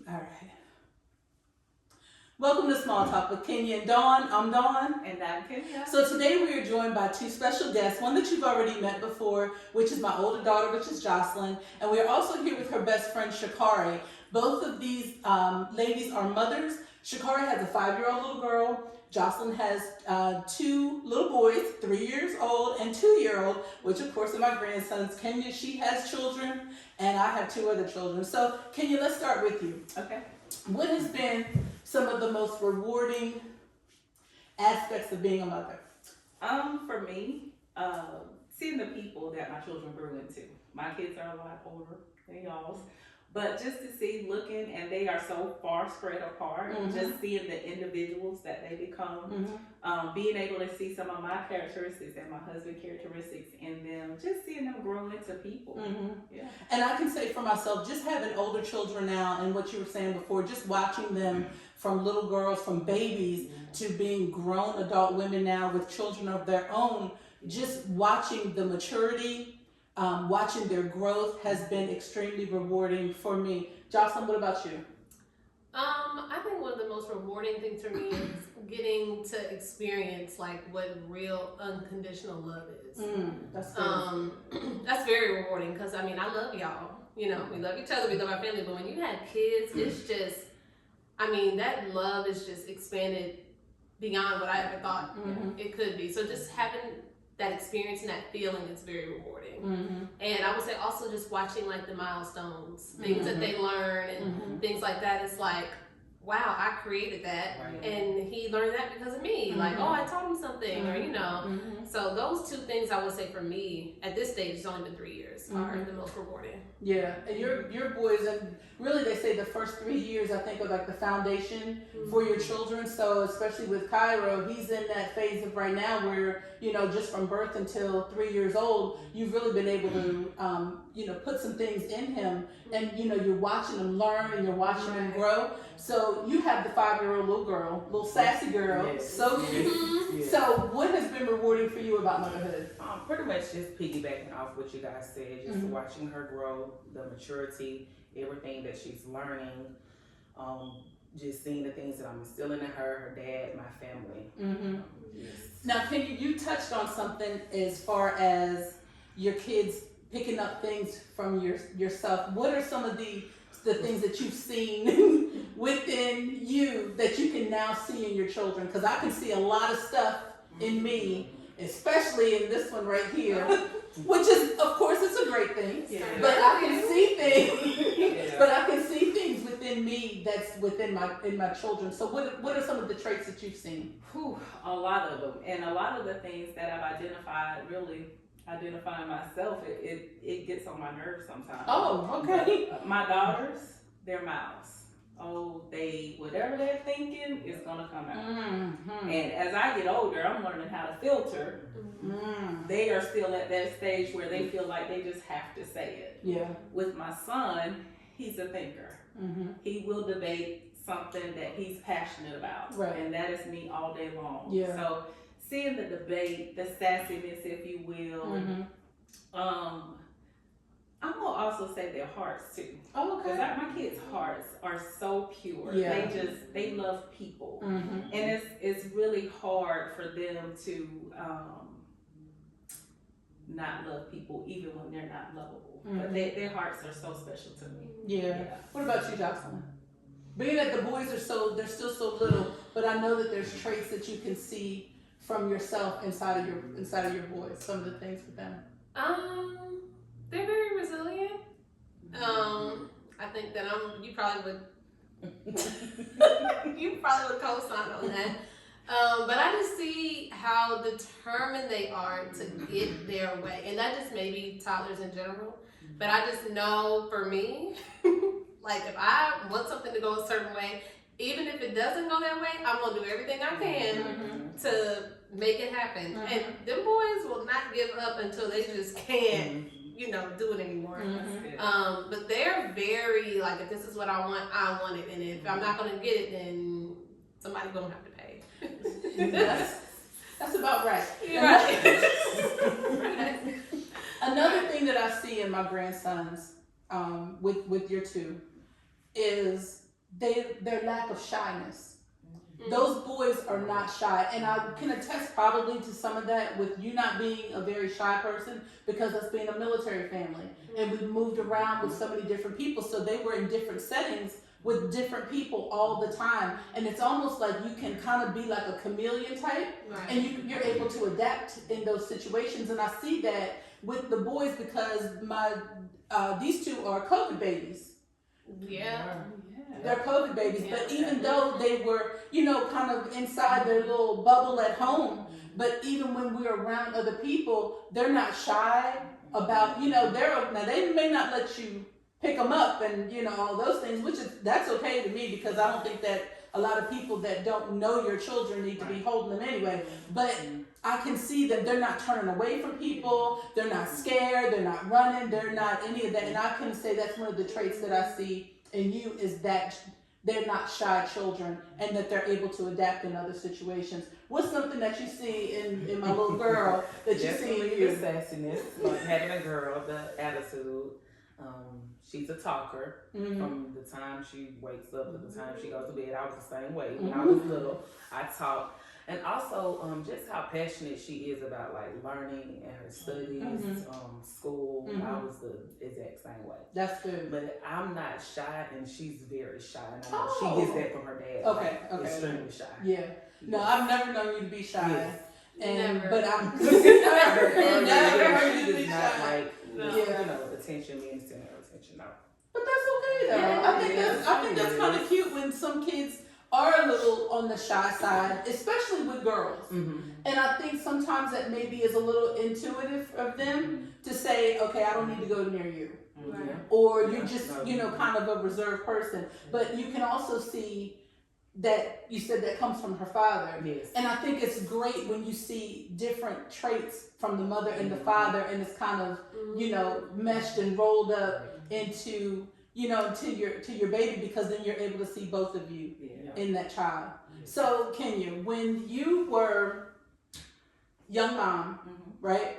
All right. Welcome to Small Talk with Kenya and Dawn. I'm Dawn. And I'm Kenya. So today we are joined by two special guests, one that you've already met before, which is my older daughter, which is Jocelyn, and we are also here with her best friend, Chakari. Both of these ladies are mothers. Chakari has a 5-year-old little girl. Jocelyn has two little boys, 3 years old and 2-year-old, which of course are my grandsons. Kenya, she has children, and I have two other children. So Kenya, let's start with you. Okay. What has been some of the most rewarding aspects of being a mother? For me, seeing the people that my children grew into. My kids are a lot older than y'all's, but just to see, looking, and they are so far spread apart, just seeing the individuals that they become, being able to see some of my characteristics and my husband's characteristics in them, just seeing them grow into people. Yeah. And I can say for myself, just having older children now, and what you were saying before, just watching them from little girls, from babies to being grown adult women now with children of their own, just watching the maturity, watching their growth has been extremely rewarding for me. Jocelyn, what about you? I think one of the most rewarding things for me is getting to experience like what real unconditional love is. That's good. That's very rewarding because I mean I love y'all. You know, we love each other, we love our family, but when you have kids, it's just, I mean, that love is just expanded beyond what I ever thought it could be. So just having that experience and that feeling is very rewarding. And I would say also just watching like the milestones, things that they learn and things like that. It's like, wow, I created that, and he learned that because of me. Like, oh, I taught him something, or you know. So those two things I would say for me at this stage, it's only been 3 years, are the most rewarding. Yeah, and your boys, and really they say the first 3 years I think are like the foundation for your children. So especially with Cairo, he's in that phase of right now where, you know, just from birth until 3 years old, you've really been able to you know, put some things in him, and you know, you're watching him learn and you're watching him grow. So you have the 5-year-old little girl, little sassy girl, so cute. So what has been rewarding for you about motherhood? Pretty much just piggybacking off what you guys said, just watching her grow, the maturity, everything that she's learning, just seeing the things that I'm instilling in her dad, my family. Now, you touched on something as far as your kids picking up things from yourself. What are some of the things that you've seen within you that you can now see in your children? Because I can see a lot of stuff in me, especially in this one right here, which is, of course, it's a great thing. But I can see things. But I can see things within me that's within my children. So what are some of the traits that you've seen? A lot of them, and a lot of the things that I've identified, really identifying myself, it gets on my nerves sometimes. Oh, okay. My daughters, their mouths. Oh, whatever they're thinking is gonna come out. And as I get older, I'm learning how to filter. They are still at that stage where they feel like they just have to say it. Yeah. With my son, he's a thinker. He will debate something that he's passionate about. Right. And that is me all day long. Yeah. So seeing the debate, the sassiness, if you will, I'm gonna also say their hearts too. Oh, okay. Because my kids' hearts are so pure. Yeah. They love people, and it's really hard for them to not love people, even when they're not lovable. But their hearts are so special to me. Yeah. What about you, Jocelyn? Being that the boys they're still so little, but I know that there's traits that you can see from yourself inside of your boys. Some of the things with them. They're very resilient. I think that you probably would co-sign on that. But I just see how determined they are to get their way. And that just may be toddlers in general. But I just know for me, like if I want something to go a certain way, even if it doesn't go that way, I'm going to do everything I can to make it happen. And them boys will not give up until they just can't, you know, do it anymore. But they're very, like, if this is what I want it. And if I'm not going to get it, then somebody's going to have to pay. That's about right. You're right. Another thing that I see in my grandsons, with your two, is their lack of shyness. Those boys are not shy, and I can attest probably to some of that with you not being a very shy person, because us being a military family, and we moved around with so many different people, so they were in different settings with different people all the time, and it's almost like you can kind of be like a chameleon type, Right. and you're able to adapt in those situations. And I see that with the boys, because these two are COVID babies. Yeah. They're COVID babies, Yeah. but even though they were, kind of inside their little bubble at home, but even when we're around other people, they're not shy about, now they may not let you pick them up and, all those things, that's okay to me, because I don't think that a lot of people that don't know your children need to be holding them anyway. But I can see that they're not turning away from people, they're not scared, they're not running, they're not any of that. And I can say that's one of the traits that I see in you, is that they're not shy children, and that they're able to adapt in other situations. What's something that you see in my little girl that you see in you? The sassiness, like having a girl, the attitude. She's a talker. From the time she wakes up to the time she goes to bed. I was the same way when I was little. I talk. And also, just how passionate she is about learning and her studies, school. I was the exact same way. That's good. But I'm not shy, and she's very shy. And I know she gets that from her dad. Okay. Extremely shy. Yeah. No, I've never known you to be shy. Yes. Never. But I'm Never heard you to be does not shy. attention means center of attention. No. But that's okay though. Yeah, I think that's kind of cute when some kids are a little on the shy side, especially with girls. And I think sometimes that maybe is a little intuitive of them to say, okay, I don't need to go near you. Right. Or you're just, kind of a reserved person. But you can also see that you said that comes from her father. Yes. And I think it's great when you see different traits from the mother and the father, and it's kind of, meshed and rolled up into, to your baby, because then you're able to see both of you in that child. So Kenya, when you were young mom, right?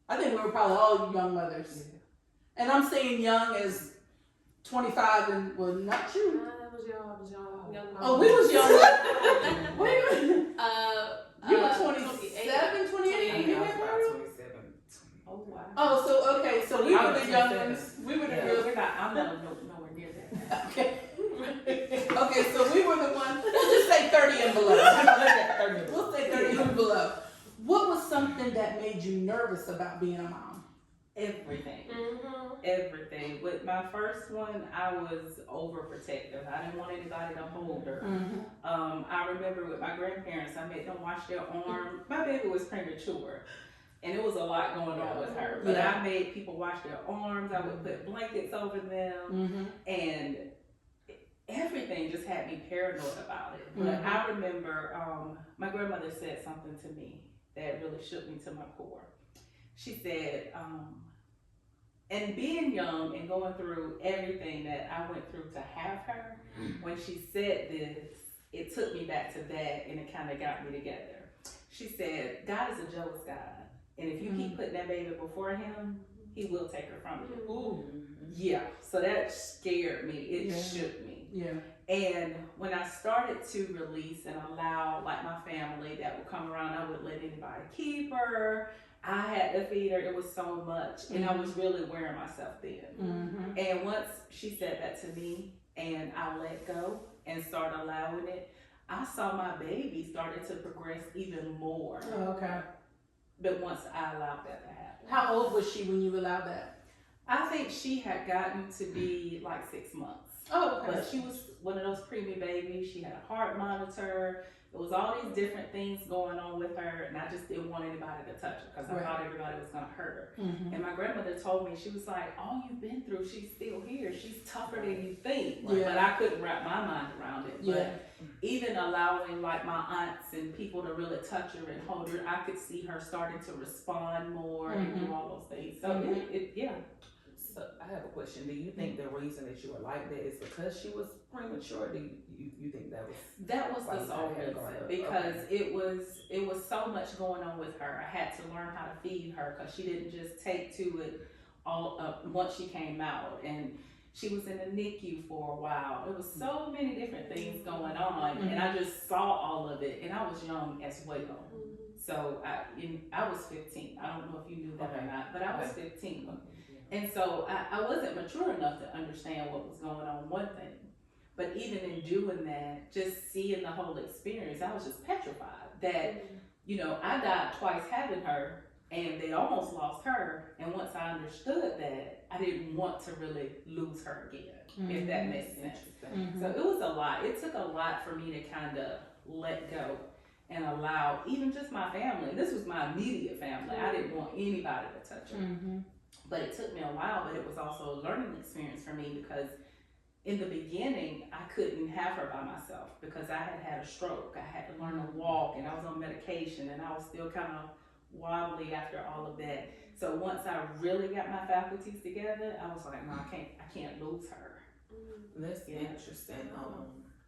I think we were probably all young mothers. And I'm saying young as 25 and, well, not you. I was young. Oh, we was young. Wait a minute. You were 27, 28? I was about 27. Oh wow. Oh, so okay, so we I were was the young 27. ones. We were the Yeah, girls. I'm not nowhere near that. Okay. Okay, so we were the ones. We'll just say 30 and below. We'll say 30 and below. What was something that made you nervous about being a mom? Everything. Everything. With my first one, I was overprotective. I didn't want anybody to hold her. I remember with my grandparents, I made them wash their arm. My baby was premature, and it was a lot going on with her. But I made people wash their arms. I would put blankets over them, and everything just had me paranoid about it. But I remember my grandmother said something to me that really shook me to my core. She said, and being young and going through everything that I went through to have her, when she said this, it took me back to that, and it kind of got me together. She said, God is a jealous God, and if you keep putting that baby before him, he will take her from you. Ooh. Yeah, so that scared me. It shook me. Yeah. And when I started to release and allow my family that would come around, I wouldn't let anybody keep her. I had to feed her. It was so much, and I was really wearing myself thin. And once she said that to me, and I let go and started allowing it, I saw my baby started to progress even more. Oh, okay. But once I allowed that to happen. How old was she when you allowed that? I think she had gotten to be 6 months. Oh, okay. But she was one of those preemie babies. She had a heart monitor. There was all these different things going on with her, and I just didn't want anybody to touch her because I thought everybody was going to hurt her. And my grandmother told me, she was like, all you've been through, she's still here. She's tougher than you think. But I couldn't wrap my mind around it. But even allowing my aunts and people to really touch her and hold her, I could see her starting to respond more and do all those things. So So I have a question. Do you think the reason that you were like that is because she was premature? Do you think that was the sole reason? Because it was so much going on with her. I had to learn how to feed her because she didn't just take to it all once she came out. And She was in the NICU for a while. There was so many different things going on, and I just saw all of it, and I was young as well. So I was 15. I don't know if you knew that or not, but I was 15. And so I wasn't mature enough to understand what was going on, one thing. But even in doing that, just seeing the whole experience, I was just petrified that, you know, I died twice having her, and they almost lost her. And once I understood that, I didn't want to really lose her again, if that makes sense. So it was a lot. It took a lot for me to kind of let go and allow even just my family. This was my immediate family. I didn't want anybody to touch her. But it took me a while, but it was also a learning experience for me because in the beginning, I couldn't have her by myself because I had a stroke. I had to learn to walk, and I was on medication, and I was still kind of wobbly after all of that. So once I really got my faculties together, I was like, no, I can't lose her. That's interesting.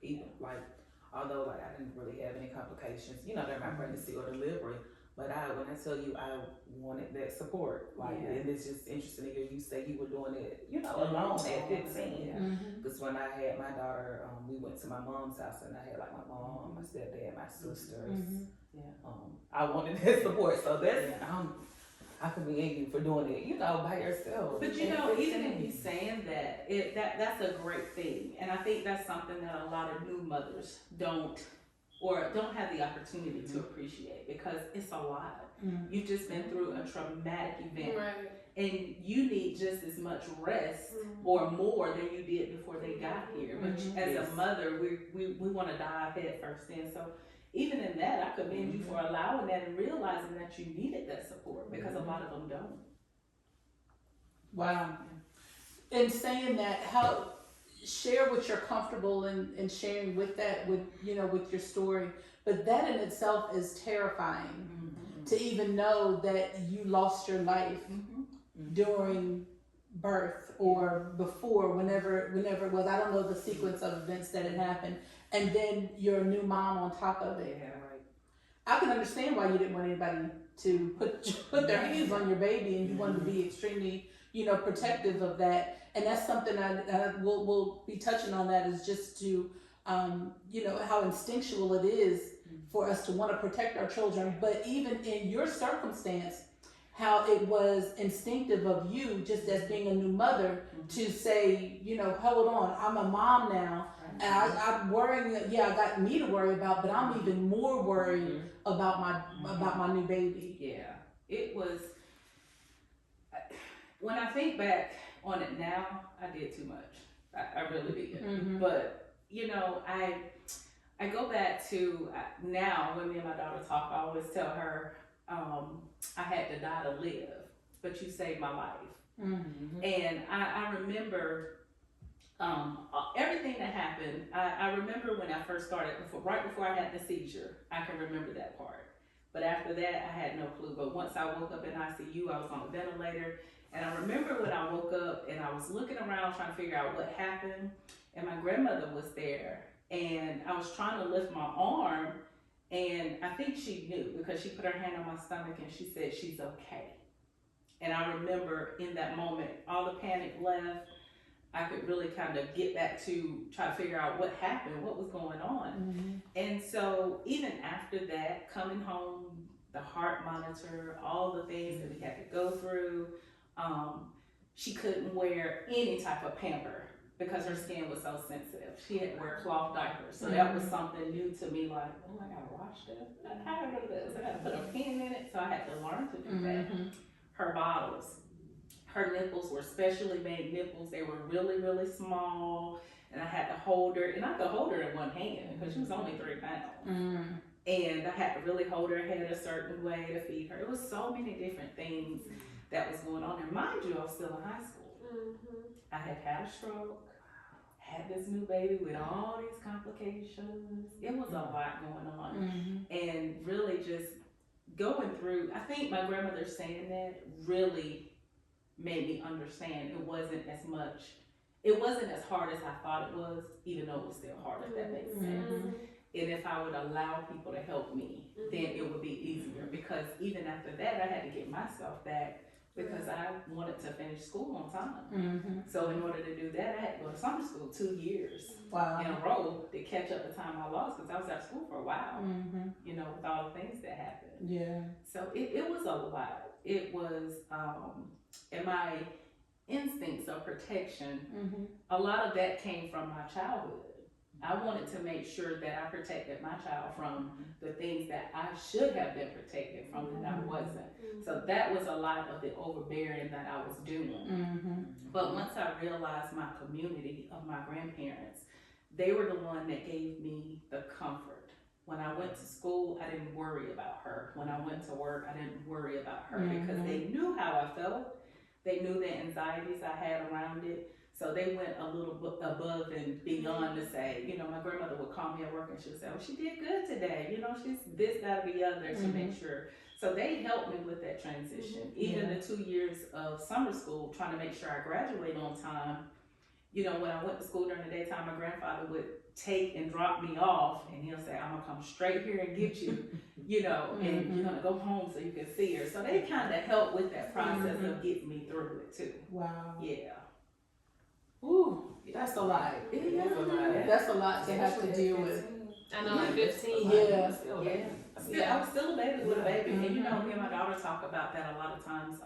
Even like, although like I didn't really have any complications, you know, during my pregnancy or delivery, but when I tell you I wanted that support, like, and it's just interesting to hear you say you were doing it, you know, alone at 15. Because when I had my daughter, we went to my mom's house, and I had like my mom, my stepdad, my sisters. I wanted that support, so that's I commend you for doing it, you know, by yourself. But you know, even in you saying that, that's a great thing, and I think that's something that a lot of new mothers don't have the opportunity to appreciate because it's a lot. You've just been through a traumatic event, and you need just as much rest or more than you did before they got here. But as a mother, we want to dive head first in. So even in that, I commend you for allowing that and realizing that you needed that support because a lot of them don't. Wow. In saying that, share what you're comfortable in sharing with that, with your story. But that in itself is terrifying to even know that you lost your life during birth or before, whenever it was. I don't know the sequence of events that had happened. And then you're a new mom on top of it. I can understand why you didn't want anybody to put their hands on your baby, and you wanted to be extremely, protective of that. And that's something we'll be touching on. That is just to, how instinctual it is for us to want to protect our children. But even in your circumstance, how it was instinctive of you, just as being a new mother, to say, hold on, I'm a mom now, and I'm worrying. I got me to worry about, but I'm even more worried about my new baby. Yeah, it was. When I think back on it now, I did too much. I really did. But I go back to now when me and my daughter talk. I always tell her, I had to die to live, but you saved my life. And I remember everything that happened. I remember when I first started, right before I had the seizure. I can remember that part. But after that, I had no clue. But once I woke up in ICU, I was on a ventilator. And I remember when I woke up and I was looking around trying to figure out what happened. And my grandmother was there. And I was trying to lift my arm. And I think she knew because she put her hand on my stomach and she said, she's okay. And I remember in that moment, all the panic left. I could really kind of get back to try to figure out what happened, what was going on. And so even after that, coming home, the heart monitor, all the things that we had to go through, she couldn't wear any type of pamper because her skin was so sensitive. She had to wear cloth diapers. So that was something new to me, like, oh, I gotta wash this. How do I do this? I gotta put a pin in it. So I had to learn to do that. Her bottles. Her nipples were specially made nipples. They were really, really small. And I had to hold her, and I could hold her in one hand because she was only 3 pounds. And I had to really hold her head a certain way to feed her. It was so many different things that was going on. And mind you, I was still in high school. I had a stroke, had this new baby with all these complications. It was a lot going on. And really just going through, I think my grandmother saying that really made me understand it wasn't as hard as I thought it was, even though it was still hard, if that makes sense. And if I would allow people to help me, then it would be easier. Because even after that, I had to get myself back because I wanted to finish school on time. Mm-hmm. So in order to do that, I had to go to summer school 2 years Wow. in a row to catch up the time I lost, because I was out of school for a while, Mm-hmm. you know, with all the things that happened. Yeah. So it was a lot. It was, and my instincts of protection, Mm-hmm. a lot of that came from my childhood. I wanted to make sure that I protected my child from the things that I should have been protected from that I wasn't. So that was a lot of the overbearing that I was doing. Mm-hmm. But once I realized my community of my grandparents, they were the one that gave me the comfort. When I went to school, I didn't worry about her. When I went to work, I didn't worry about her because they knew how I felt. They knew the anxieties I had around it. So they went a little bit above and beyond to say, you know, my grandmother would call me at work and she would say, oh, she did good today. You know, she's this, that, or the other to make sure. So they helped me with that transition. Even the 2 years of summer school, trying to make sure I graduate on time. You know, when I went to school during the daytime, my grandfather would take and drop me off and he'll say, I'm gonna come straight here and get you, you know, and you're gonna go home so you can see her. So they kind of helped with that process of getting me through it too. Wow. Yeah. Ooh, that's a lot. That's a lot to have to deal with. I know, like 15. Yeah. I was still a baby with a baby. And you know, me and my daughter talk about that a lot of times.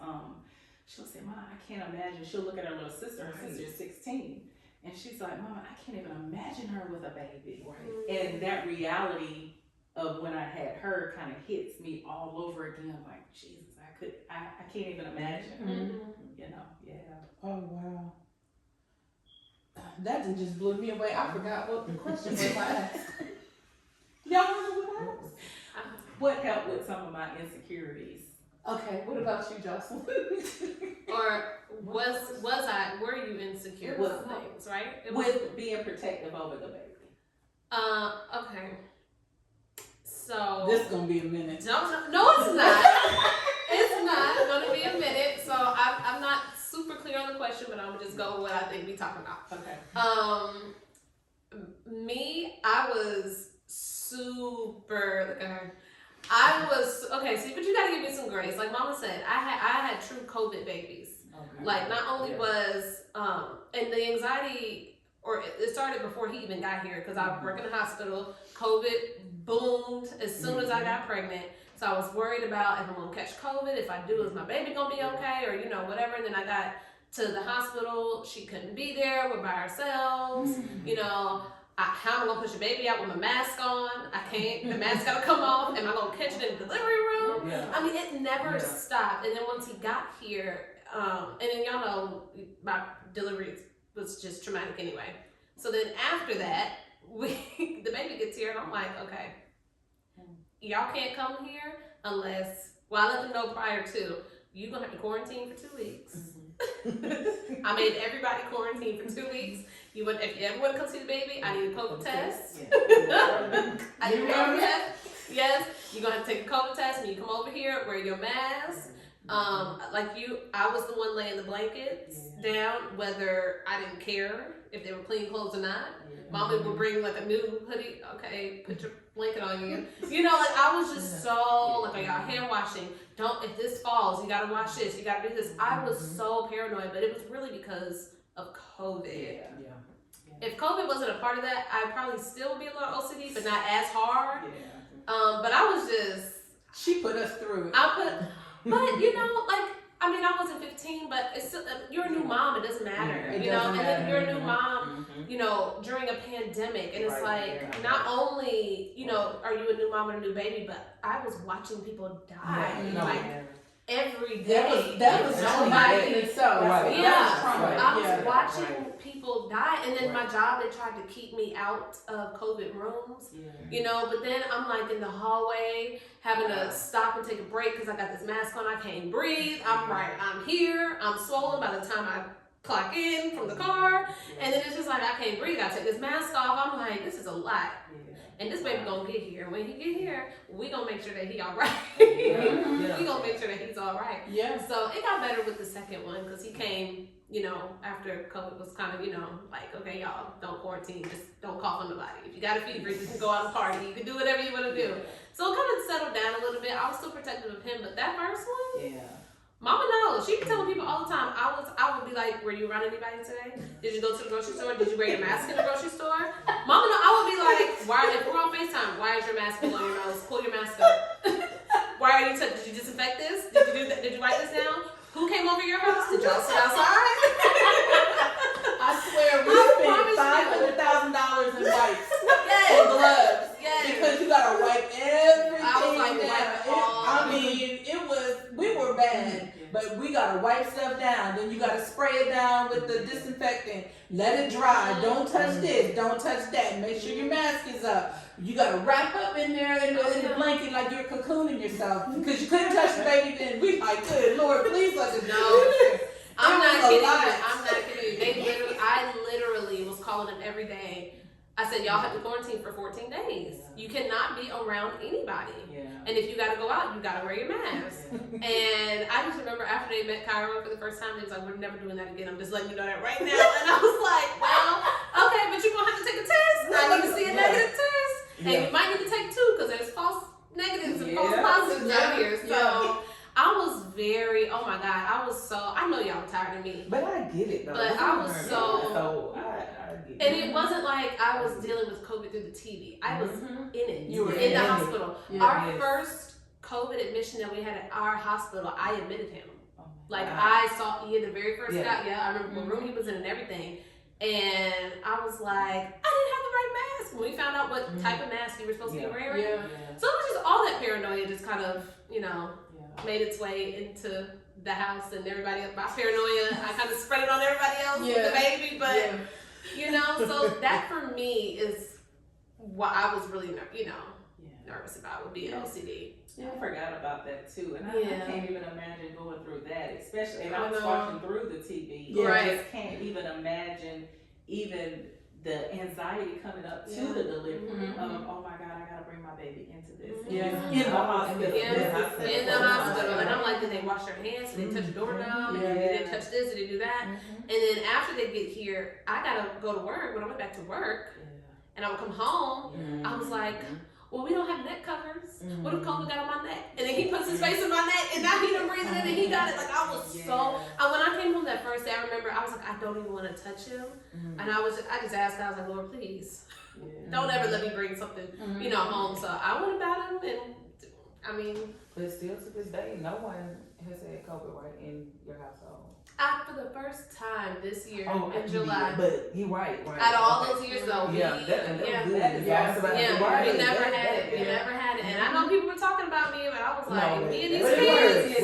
She'll say, Mom, I can't imagine. She'll look at her little sister. Her sister is 16. And she's like, Mama, I can't even imagine her with a baby. And that reality of when I had her kind of hits me all over again. I'm like, Jesus, I can't even imagine. You know, yeah. Oh, wow. That just blew me away. I forgot what the question was I asked. Y'all remember what I asked? What helped with some of my insecurities? Okay, what about you, Jocelyn? Or were you insecure with things, right? With being protective over the baby. Okay. So. This is going to be a minute. No, it's not. It's not going to be a minute. So I'm not super clear on the question, but I'm gonna just go with what I think we talking about. Okay. I was super. Okay. See, but you gotta give me some grace. Like Mama said, I had true COVID babies. Okay. Like not only was and the anxiety, or it started before he even got here because I work in the hospital. COVID boomed as soon as I got pregnant. So I was worried about if I'm gonna catch COVID, if I do, is my baby gonna be okay, or you know, whatever. And then I got to the hospital, she couldn't be there, we're by ourselves. You know, how am I gonna push a baby out with my mask on? I can't, the mask gotta come off. Am I gonna catch it in the delivery room? Yeah. I mean, it never stopped. And then once he got here, and then y'all know my delivery was just traumatic anyway. So then after that, the baby gets here and I'm like, okay, y'all can't come here unless, well, I let them know prior to, you're gonna have to quarantine for 2 weeks. I made everybody quarantine for 2 weeks. If you ever want to come see the baby, I need a COVID test. I need a COVID test. Yes, you're gonna have to take a COVID test when you come over here, wear your mask. I was the one laying the blankets down, whether I didn't care if they were clean clothes or not. Mommy would bring like a new hoodie. Okay, put your blanket on you. You know, like I was just so like, y'all hand washing. If this falls, you gotta wash this. You gotta do this. I was so paranoid, but it was really because of COVID. If COVID wasn't a part of that, I'd probably still be a little OCD, but not as hard. But I was just. She put us through it. But you know, like. I mean, I wasn't 15, but it's still, you're a new mom. It doesn't matter, you know. And then you're a new mom, you know, during a pandemic, and it's like not only, you know, are you a new mom and a new baby, but I was watching people die every day. That was traumatic in itself. I was watching people die, and then my job, they tried to keep me out of COVID rooms, you know. But then I'm like in the hallway, having to stop and take a break because I got this mask on. I can't breathe. I'm here. I'm swollen by the time I clock in from the car, and then it's just like I can't breathe. I take this mask off. I'm like, this is a lot. And this baby gonna get here. When he get here, we gonna make sure that he all right. We gonna make sure that he's all right. So it got better with the second one because he came, you know, after COVID was kind of, you know, like, okay, y'all, don't quarantine. Just don't cough on nobody. If you got a fever, you can go out and party. You can do whatever you want to do. So it kind of settled down a little bit. I was still protective of him, but that first one, Mama knows. She be telling people all the time. I would be like, were you around anybody today? Did you go to the grocery store? Did you wear your mask in the grocery store? Mama know. I would be like, why? If we're on FaceTime, why is your mask below your nose? Pull your mask up. Why are you touching? Did you disinfect this? Did you do that? Did you wipe this down? Who came over your house? Did y'all sit outside? I swear we spent $500,000 in wipes and gloves. Yes. Because you gotta wipe everything I was like, we were bad, but we gotta wipe stuff down. Then you gotta spray it down with the disinfectant. Let it dry. Don't touch this. Don't touch that. Make sure your mask is up. You gotta wrap up in there in the blanket like you're cocooning yourself because you couldn't touch the baby. Then we like, good Lord, please let us know. I'm not kidding you. I'm not kidding you. I literally was calling them every day. I said, y'all have to quarantine for 14 days. You cannot be around anybody. And if you gotta go out, you gotta wear your mask. And I just remember after they met Cairo for the first time, they was like, we're never doing that again. I'm just letting you know that right now. And I was like, well, okay, but you're gonna have to take a test. I need to see a negative test. And you might need to take two because there's false negatives and false positives out here. So I was very, oh my God, I know y'all were tired of me. But I get it though. But I was so I get it. And it wasn't like I was dealing with COVID through the TV. I was in it. You were in the hospital. Yeah. Our first COVID admission that we had at our hospital, I admitted him. I saw Ian the very first guy. I remember what room he was in and everything. And I was like, I didn't have the right mask. When we found out what type of mask you were supposed to be wearing. So it was just all that paranoia just kind of, made its way into the house and everybody else. My paranoia, I kind of spread it on everybody else with the baby. But, so that for me is what I was really, nervous about would be an OCD. I forgot about that too, and I can't even imagine going through that, especially. And I was watching through the TV. I just can't even imagine even the anxiety coming up to the delivery of, oh my God, I gotta bring my baby into this. In the hospital. In the hospital. And I'm like, did they wash their hands? Did they touch the doorknob? Did they touch this? Did they do that? And then after they get here, I gotta go to work. When I went back to work and I would come home, I was like, well, we don't have neck covers. What if COVID got on my neck? And then he puts his face in my neck, and now he done breathing it, and he got it. Like, I was when I came home that first day, I remember I was like, I don't even want to touch him. And I just asked God, I was like, Lord, please, don't ever let me bring something, home. So I went about him, and But still to this day, no one has had COVID right in your household. For the first time this year in July. But you're right. Out of all those years, though, we never had it. We never had it. And I know people were talking about me, but I was like, me and these kids.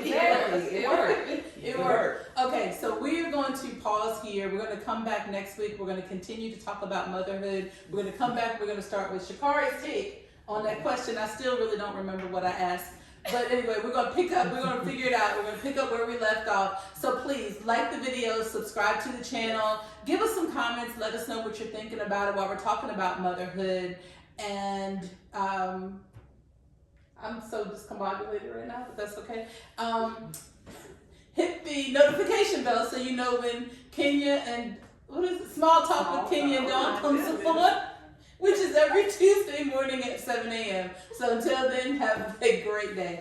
kids. It worked. Okay, so we are going to pause here. We're going to come back next week. We're going to continue to talk about motherhood. We're going to come back. We're going to start with Chakari's take on that question. I still really don't remember what I asked. But anyway, we're going to pick up, we're going to figure it out. We're going to pick up where we left off. So please, like the video, subscribe to the channel, give us some comments, let us know what you're thinking about it while we're talking about motherhood. And I'm so discombobulated right now, but that's okay. Hit the notification bell so you know when Kenya and, Small Talk with Kenya and Dawn comes on, which is every Tuesday morning at 7 a.m. So until then, have a great day.